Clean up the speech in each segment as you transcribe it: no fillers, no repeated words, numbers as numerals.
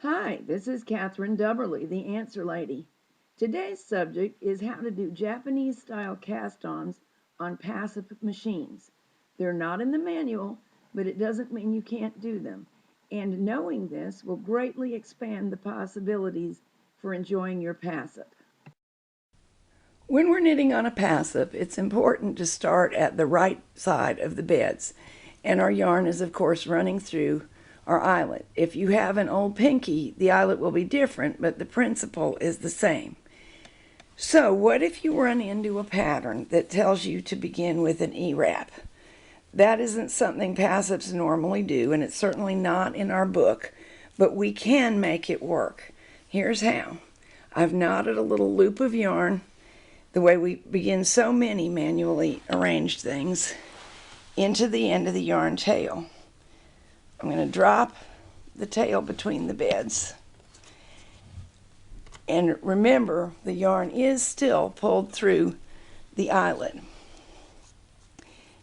Hi, this is Catherine Dubberly, the Answer Lady. Today's subject is how to do Japanese-style cast-ons on Passap machines. They're not in the manual, but it doesn't mean you can't do them. And knowing this will greatly expand the possibilities for enjoying your Passap. When we're knitting on a Passap, it's important to start at the right side of the beds. And our yarn is, of course, running through our eyelet. If you have an old pinky, the eyelet will be different, but the principle is the same. So what if you run into a pattern that tells you to begin with an E-wrap? That isn't something Passaps normally do, and it's certainly not in our book, but we can make it work. Here's how. I've knotted a little loop of yarn, the way we begin so many manually arranged things, into the end of the yarn tail. I'm going to drop the tail between the beds. And remember, the yarn is still pulled through the eyelet.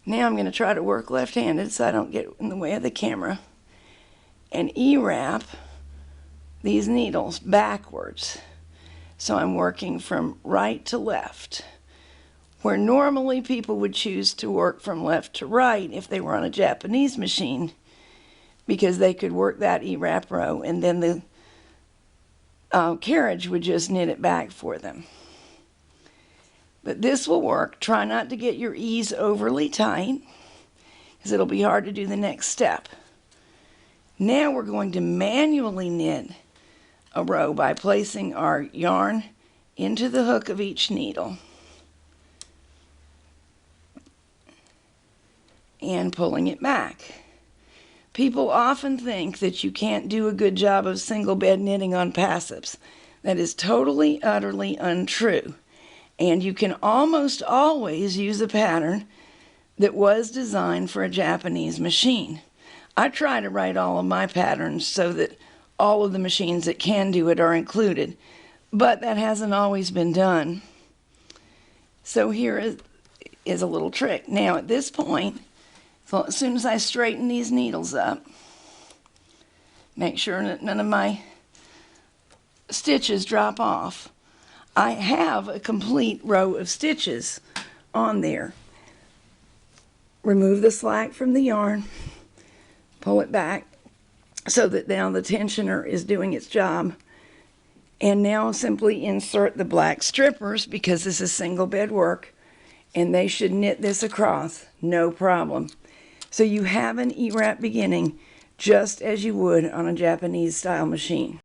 Now I'm going to try to work left-handed so I don't get in the way of the camera. And E-wrap these needles backwards. So I'm working from right to left. Where normally people would choose to work from left to right if they were on a Japanese machine, because they could work that E-wrap row and then the carriage would just knit it back for them. But this will work. Try not to get your E's overly tight, because it'll be hard to do the next step. Now we're going to manually knit a row by placing our yarn into the hook of each needle and pulling it back. People often think that you can't do a good job of single bed knitting on Passaps. That is totally, utterly untrue. And you can almost always use a pattern that was designed for a Japanese machine. I try to write all of my patterns so that all of the machines that can do it are included, but that hasn't always been done. So here is a little trick. Now at this point, so as soon as I straighten these needles up, make sure that none of my stitches drop off. I have a complete row of stitches on there. Remove the slack from the yarn, pull it back so that now the tensioner is doing its job. And now simply insert the black strippers, because this is single bed work, and they should knit this across, no problem. So you have an E-wrap beginning just as you would on a Japanese style machine.